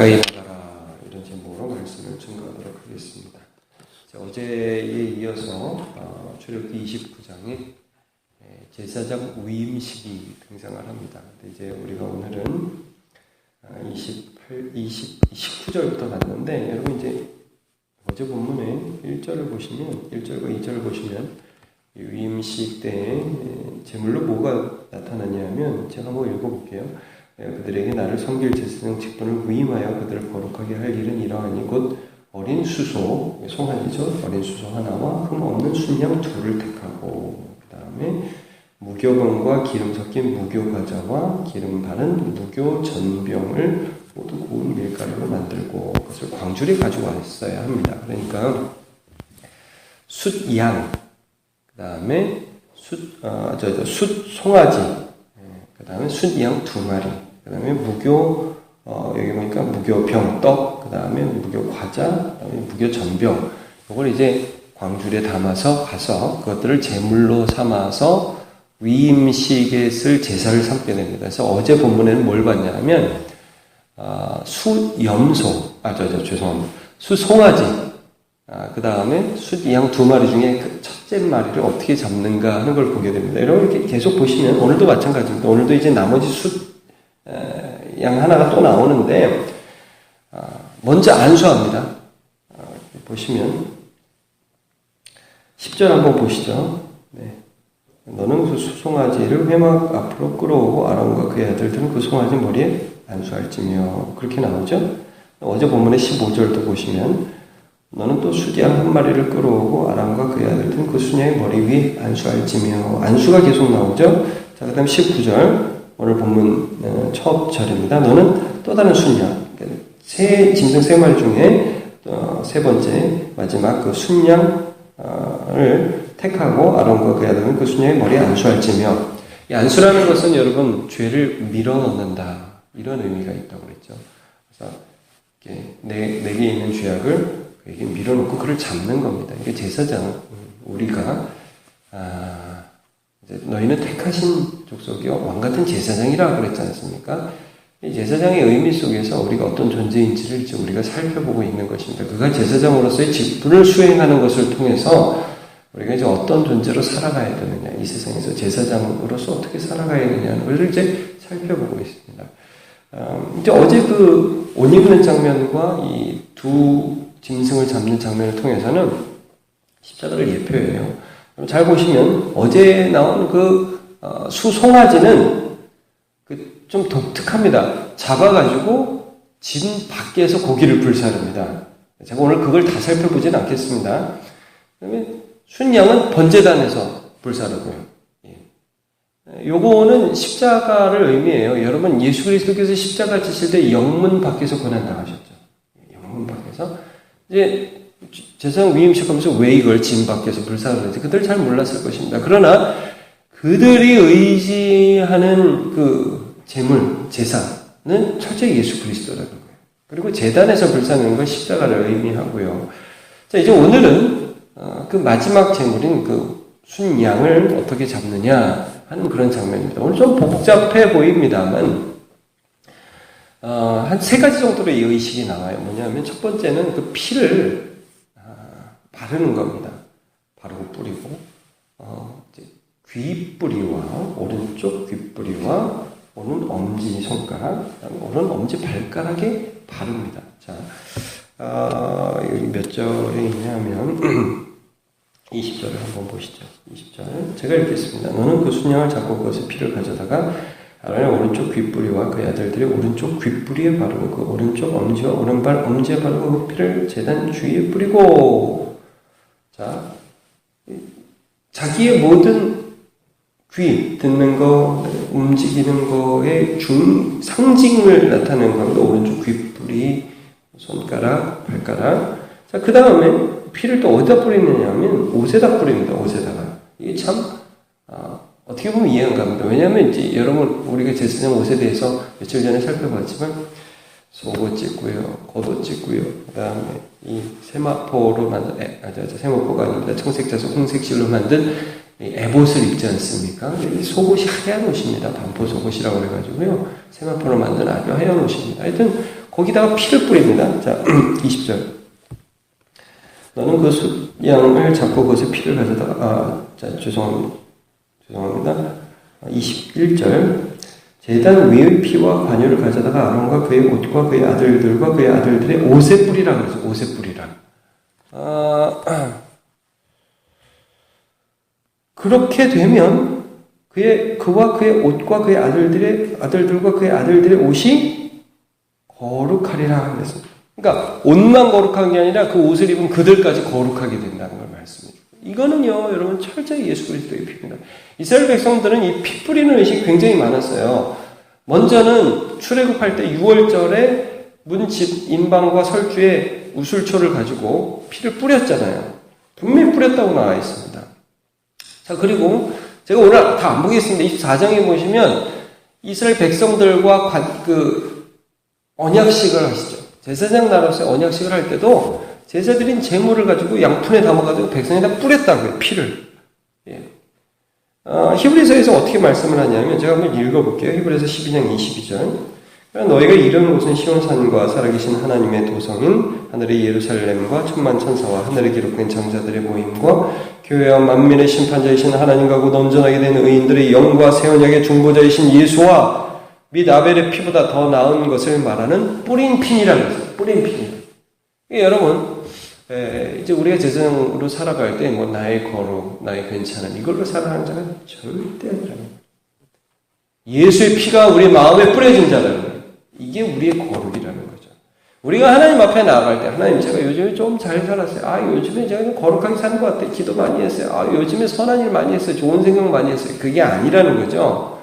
가까이 나가라, 이런 제목으로 말씀을 증거하도록 하겠습니다. 어제에 이어서 출애굽기 29장에 제사장 위임식이 등장을 합니다. 근데 이제 우리가 오늘은 19절부터 봤는데, 여러분 이제 어제 본문에 1절을 보시면, 1절과 2절을 보시면 위임식 때에 제물로 뭐가 나타나냐면, 제가 한번 읽어볼게요. 그들에게 나를 섬길 제사장 직분을 위임하여 그들을 거룩하게 할 일은 이러하니 곧 어린 수소, 송아지죠. 어린 수소 하나와 흠 없는 순양 둘을 택하고, 그 다음에 무교병과 기름 섞인 무교과자와 기름 바른 무교전병을 모두 고운 밀가루로 만들고 그것을 광주리에 가져왔어야 합니다. 그러니까 숫양, 그 다음에 숫 송아지, 그 다음에 숫양 2마리, 그 다음에 무교, 여기 보니까 무교병 떡, 그 다음에 무교과자, 그 다음에 무교전병, 이걸 이제 광주리에 담아서 가서 그것들을 제물로 삼아서 위임식에 쓸 제사를 삼게 됩니다. 그래서 어제 본문에는 뭘 봤냐면, 숫염소, 죄송합니다. 숫송아지, 그 다음에 숫양 2마리 중에 그 첫째 마리를 어떻게 잡는가 하는 걸 보게 됩니다. 여러분 이렇게 계속 보시면, 오늘도 마찬가지입니다. 오늘도 이제 나머지 양 하나가 또 나오는데, 먼저 안수합니다. 보시면, 10절 한번 보시죠. 네. 너는 그 수송아지를 회막 앞으로 끌어오고 아론과 그의 아들들은 그 송아지 머리에 안수할지며, 그렇게 나오죠. 어제 본문의 15절도 보시면 너는 또 숫양 1마리를 끌어오고 아론과 그의 아들들은 그 순양의 머리 위에 안수할지며, 안수가 계속 나오죠. 자, 그 다음 19절, 오늘 본문 첫 절입니다. 너는 또 다른 순양, 짐승 3마리 중에 세 번째 마지막 그 순양을 택하고 아론과 그의 아들은 그 순양의 머리에 안수할지며, 이 안수라는 것은 여러분 죄를 밀어넣는다, 이런 의미가 있다고 그랬죠. 그래서 내게 있는 죄악을 그에게 밀어넣고 그를 잡는 겁니다. 이게 제사장, 우리가 이제 너희는 택하신 족속이요 왕같은 제사장이라 그랬지 않습니까? 이 제사장의 의미 속에서 우리가 어떤 존재인지를 이제 우리가 살펴보고 있는 것입니다. 그가 제사장으로서의 직분을 수행하는 것을 통해서 우리가 이제 어떤 존재로 살아가야 되느냐, 이 세상에서 제사장으로서 어떻게 살아가야 되느냐는 것을 이제 살펴보고 있습니다. 이제 어제 그 옷 입는 장면과 이 두 짐승을 잡는 장면을 통해서는 십자가를 예표해요. 잘 보시면 어제 나온 그 수송아지는 좀 독특합니다. 잡아가지고 집 밖에서 고기를 불사릅니다. 제가 오늘 그걸 다 살펴보진 않겠습니다. 그다음에 순양은 번제단에서 불사르고요. 요거는 십자가를 의미해요. 여러분, 예수 그리스도께서 십자가 지실 때 영문 밖에서 고난 당하셨죠. 영문 밖에서. 이제 제사장 위임식 하면서 왜 이걸 진 밖에서 불사르는지 그들 잘 몰랐을 것입니다. 그러나 그들이 의지하는 그 제물, 제사는 철저히 예수 그리스도라는 거예요. 그리고 제단에서 불사르는 건 십자가를 의미하고요. 자, 이제 오늘은 그 마지막 제물인 그 순양을 어떻게 잡느냐 하는 그런 장면입니다. 오늘 좀 복잡해 보입니다만, 한 3가지 정도의 의식이 나와요. 뭐냐면, 첫 번째는 그 피를 바르는 겁니다. 바르고 뿌리고, 이제 귀뿌리와, 오른쪽 귀뿌리와, 오른 엄지 손가락, 오른 엄지 발가락에 바릅니다. 자, 여기 몇 절에 있냐면, 20절을 한번 보시죠. 20절. 제가 읽겠습니다. 너는 그 순양을 잡고 그것의 피를 가져다가 아론의 오른쪽 귓뿌리와 그의 아들들이 오른쪽 귓뿌리에 바르고 그 오른쪽 엄지와 오른발 엄지에 바르고 그 피를 제단 주위에 뿌리고. 자, 자기의 모든 귀, 듣는 거, 움직이는 거의 상징을 나타내는 겁니다. 오른쪽 귓뿌리, 손가락, 발가락. 자, 그 다음에 피를 또 어디다 뿌리느냐 하면 옷에다 뿌립니다. 옷에다가. 이게 참 어떻게 보면 이해가 안 갑니다. 왜냐하면 이제 여러분, 우리가 제사장 옷에 대해서 며칠 전에 살펴봤지만 속옷 찢고요, 겉옷 찢고요, 그 다음에 이 세마포로 만든, 세마포가 아닙니다. 청색자석 홍색실로 만든 에봇을 입지 않습니까? 이 속옷이 하얀 옷입니다. 반포 속옷이라고 해가지고요, 세마포로 만든 아주 하얀 옷입니다. 하여튼 거기다가 피를 뿌립니다. 자, 20절. 너는 그 숫양을 잡고 그것에 피를 가져다가, 죄송합니다. 21절. 제단 위의 피와 관유를 가져다가 아론과 그의 옷과 그의 아들들과 그의 아들들의 옷에 뿌리라 그래서 옷에 뿌리라. 그렇게 되면 그와 그의 옷과 그의 아들들과 그의 아들들의 옷이 거룩하리라 그래서. 그러니까 옷만 거룩한 게 아니라 그 옷을 입은 그들까지 거룩하게 된다는 걸 말씀해요. 이거는요, 여러분 철저히 예수 그리스도의 피입니다. 이스라엘 백성들은 이 피 뿌리는 의식이 굉장히 많았어요. 먼저는 출애굽할 때 6월절에 문집 인방과 설주에 우술초를 가지고 피를 뿌렸잖아요. 분명히 뿌렸다고 나와 있습니다. 자, 그리고 제가 오늘 다 안 보겠습니다. 24장에 보시면 이스라엘 백성들과 언약식을 하시죠. 제사장 나라로서의 언약식을 할 때도 제사드린 제물을 가지고 양푼에 담아가지고 백성에다 뿌렸다고요. 피를. 예. 히브리서에서 어떻게 말씀을 하냐면 제가 한번 읽어볼게요. 히브리서 12장 22절. 너희가 이르는 곳은 시온산과 살아계신 하나님의 도성인 하늘의 예루살렘과 천만 천사와 하늘에 기록된 장자들의 모임과 교회와 만민의 심판자이신 하나님과 곧 온전하게 된 의인들의 영과 새 언약의 중보자이신 예수와 및 아벨의 피보다 더 나은 것을 말하는 뿌린 피니라는 거예요. 뿌린 피니. 여러분, 이제 우리가 제사장으로 살아갈 때 뭐 나의 거룩, 나의 괜찮음 이걸로 살아가는 자는 절대 아니라는 거예요. 예수의 피가 우리 마음에 뿌려진 자라는 거예요. 이게 우리의 거룩이라는 거죠. 우리가 하나님 앞에 나아갈 때 하나님 제가 요즘에 좀 잘 살았어요. 요즘에 제가 거룩하게 사는 것 같아요. 기도 많이 했어요. 요즘에 선한 일 많이 했어요. 좋은 생각 많이 했어요. 그게 아니라는 거죠.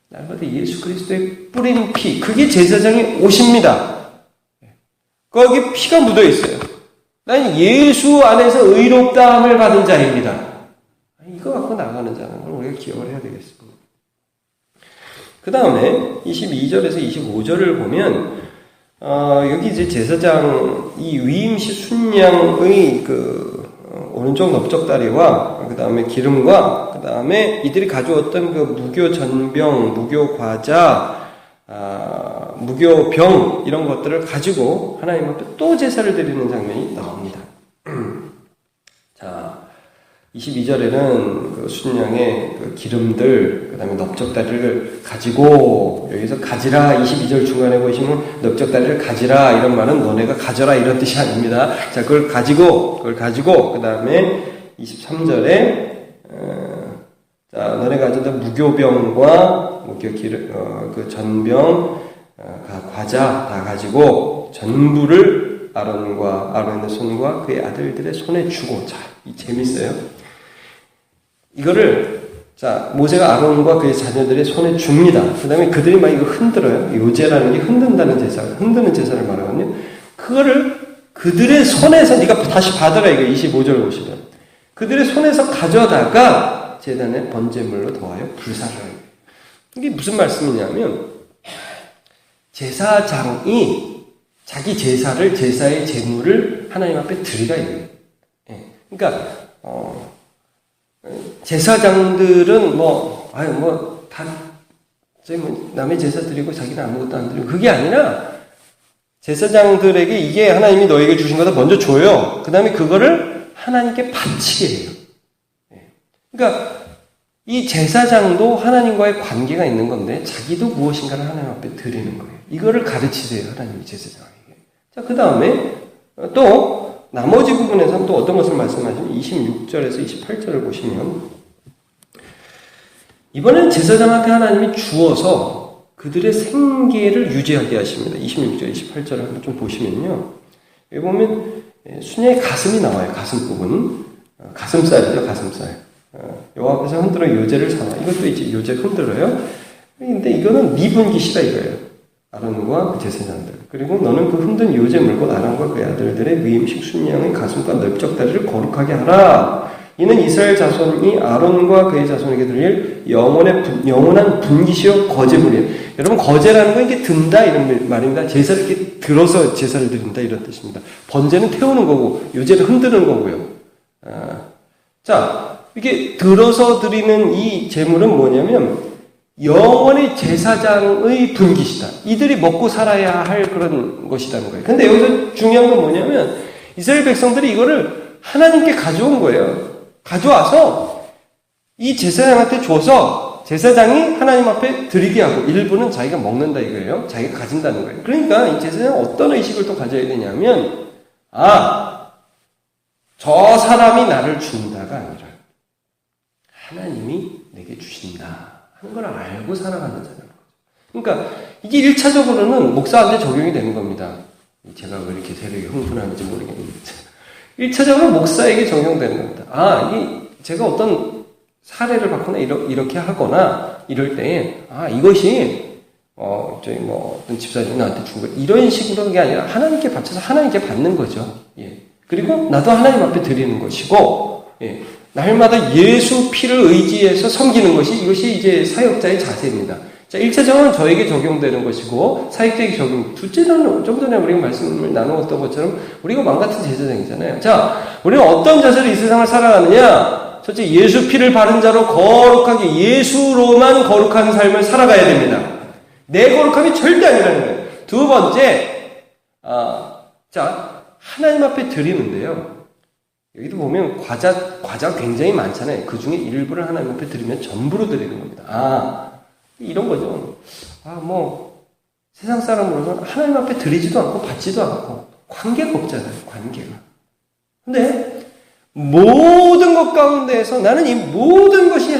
날마다 예수 그리스도의 뿌린 피, 그게 제사장의 옷입니다. 거기 피가 묻어 있어요. 난 예수 안에서 의롭다함을 받은 자입니다. 이거 갖고 나가는 자는 걸 우리가 기억을 해야 되겠습니다. 그 다음에 22절에서 25절을 보면 여기 이제 제사장 이 위임시 순양의 오른쪽 넓적다리와 그 다음에 기름과 그 다음에 이들이 가져왔던 그 무교 전병, 무교 과자, 무교 병 이런 것들을 가지고 하나님 앞에 또 제사를 드리는 장면이 나옵니다. 자, 22절에는 그 순양의 그 기름들, 그 다음에 넓적다리를 가지고, 여기서 가지라, 22절 중간에 보시면 넓적다리를 가지라, 이런 말은 너네가 가져라, 이런 뜻이 아닙니다. 자, 그걸 가지고, 그 다음에 23절에, 자, 너네가 가져다 무교병과, 그 전병, 과자 다 가지고, 전부를 아론의 손과 그의 아들들의 손에 주고, 자, 이 재밌어요. 이거를 모세가 아론과 그의 자녀들의 손에 줍니다. 그 다음에 그들이 막 이거 흔들어요. 요제라는 게 흔든다는 제사, 흔드는 제사를 말하거든요. 그거를 그들의 손에서 네가 다시 받아라 이거 25절 보시면 그들의 손에서 가져다가 제단의 번제물로 더하여 불사를 해요. 이게 무슨 말씀이냐면 제사장이 자기 제사의 제물을 하나님 앞에 드리라 이거예요. 그러니까 제사장들은 남의 제사 드리고 자기는 아무것도 안 드리고 그게 아니라 제사장들에게 이게 하나님이 너에게 주신 거다 먼저 줘요. 그 다음에 그거를 하나님께 바치게 해요. 그러니까 이 제사장도 하나님과의 관계가 있는 건데 자기도 무엇인가를 하나님 앞에 드리는 거예요. 이거를 가르치세요. 하나님이 제사장에게. 자, 그 다음에 또 나머지 부분에서는 또 어떤 것을 말씀하시면 26절에서 28절을 보시면 이번엔 제사장한테 하나님이 주어서 그들의 생계를 유지하게 하십니다. 26절, 28절을 한번 좀 보시면요. 여기 보면 순양의 가슴이 나와요. 가슴 부분. 가슴살이죠. 가슴살. 요 앞에서 흔들어 요제를 삼아. 이것도 이제 요제 흔들어요. 근데 이거는 미분깃이다 이거예요. 아론과 그 제사장들. 그리고 너는 그 흔든 요제물 곧 아론과 그의 아들들의 위임식 순양의 가슴과 넓적다리를 거룩하게 하라. 이는 이스라엘 자손이 아론과 그의 자손에게 드릴 영원한 분깃이요 거제물이에요. 여러분 거제라는 건 이게 든다 이런 말입니다. 제사를 이렇게 들어서 제사를 드린다 이런 뜻입니다. 번제는 태우는 거고 요제는 흔드는 거고요. 자, 이게 들어서 드리는 이 제물은 뭐냐면 영원의 제사장의 분깃이다. 이들이 먹고 살아야 할 그런 것이라는 거예요. 근데 여기서 중요한 건 뭐냐면 이스라엘 백성들이 이거를 하나님께 가져온 거예요. 가져와서 이 제사장한테 줘서 제사장이 하나님 앞에 드리게 하고 일부는 자기가 먹는다 이거예요. 자기가 가진다는 거예요. 그러니까 이 제사장은 어떤 의식을 또 가져야 되냐면 저 사람이 나를 준다가 아니라 하나님이 내게 주신다 하는 걸 알고 살아가는 자라는 거죠. 그러니까 이게 1차적으로는 목사한테 적용이 되는 겁니다. 제가 왜 이렇게 세력이 흥분하는지 모르겠는데 1차적으로 목사에게 적용되는 겁니다. 제가 어떤 사례를 받거나 이렇게 하거나 이럴 때에 이것이 저희 어떤 집사님이 나한테 준 거 이런 식으로 하는 게 아니라 하나님께 바쳐서 하나님께 받는 거죠. 예. 그리고 나도 하나님 앞에 드리는 것이고 예. 날마다 예수 피를 의지해서 섬기는 것이 이것이 이제 사역자의 자세입니다. 자, 1차적으로는 저에게 적용되는 것이고 사역자에게 적용. 둘째는 좀 전에 우리가 말씀을 나누었던 것처럼 우리가 망같은 제사장이잖아요. 자, 우리는 어떤 자세로 이 세상을 살아가느냐? 첫째, 예수 피를 바른 자로 거룩하게 예수로만 거룩한 삶을 살아가야 됩니다. 내 거룩함이 절대 아니라는 거예요. 두 번째, 하나님 앞에 드리는데요. 여기도 보면 과자 굉장히 많잖아요. 그 중에 일부를 하나님 앞에 드리면 전부로 드리는 겁니다. 이런 거죠. 세상 사람으로서는 하나님 앞에 드리지도 않고 받지도 않고 관계가 없잖아요. 관계가. 근데 모든 것 가운데에서 나는 이 모든 것이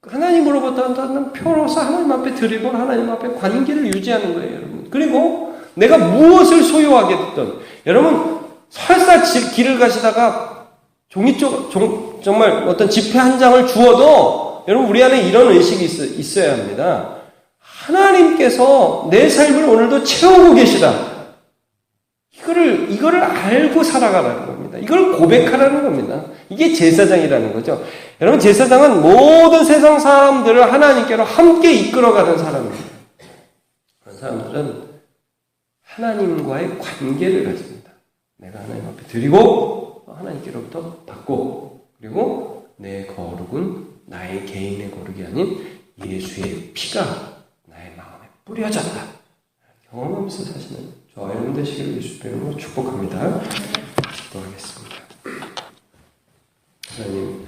하나님으로부터 한다는 표로서 하나님 앞에 드리고 하나님 앞에 관계를 유지하는 거예요, 여러분. 그리고 내가 무엇을 소유하게 됐든 여러분 설사 길을 가시다가 정말 어떤 지폐 한 장을 주어도 여러분 우리 안에 이런 의식이 있어야 합니다. 하나님께서 내 삶을 오늘도 채우고 계시다. 이거를 알고 살아가라는 겁니다. 이걸 고백하라는 겁니다. 이게 제사장이라는 거죠. 여러분 제사장은 모든 세상 사람들을 하나님께로 함께 이끌어가는 사람입니다. 그런 사람들은 하나님과의 관계를 가집니다. 내가 하나님 앞에 드리고 하나님께로부터 받고 그리고 내 거룩은 나의 개인의 거룩이 아닌 예수의 피가 나의 마음에 뿌려졌다. 경험하면서 사시는 저와 여러분 되시기를 예수 이름으로 축복합니다. 기도하겠습니다. 하나님,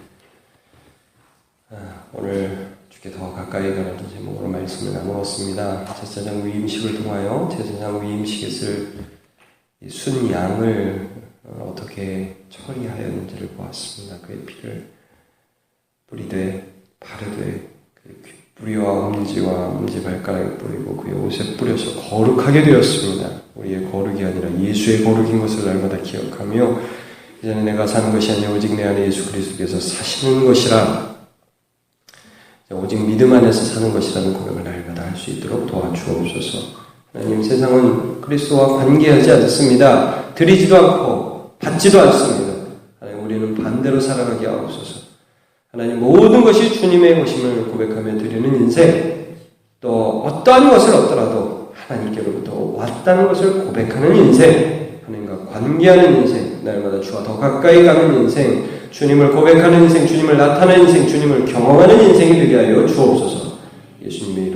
오늘 주께 더 가까이 가는 제목으로 말씀을 나누었습니다. 제사장 위임식을 통하여 제사장 위임식에서 순양을 어떻게 처리하였는지를 보았습니다. 그의 피를 뿌리되 바르되 뿌리와 엄지 발가락에 뿌리고 그의 옷에 뿌려서 거룩하게 되었습니다. 우리의 거룩이 아니라 예수의 거룩인 것을 날마다 기억하며 이제는 내가 사는 것이 아니라 오직 내 안에 예수 그리스도께서 사시는 것이라 오직 믿음 안에서 사는 것이라는 고백을 날마다 할 수 있도록 도와주옵소서. 하나님, 세상은 그리스도와 관계하지 않습니다. 드리지도 않고 받지도 않습니다. 하나님, 우리는 반대로 살아가게 하옵소서. 하나님, 모든 것이 주님의 것임을 고백하며 드리는 인생, 또 어떠한 것을 얻더라도 하나님께로부터 왔다는 것을 고백하는 인생, 하나님과 관계하는 인생, 날마다 주와 더 가까이 가는 인생, 주님을 고백하는 인생, 주님을 나타내는 인생, 주님을 경험하는 인생이 되게 하여 주옵소서. 예수님의 이름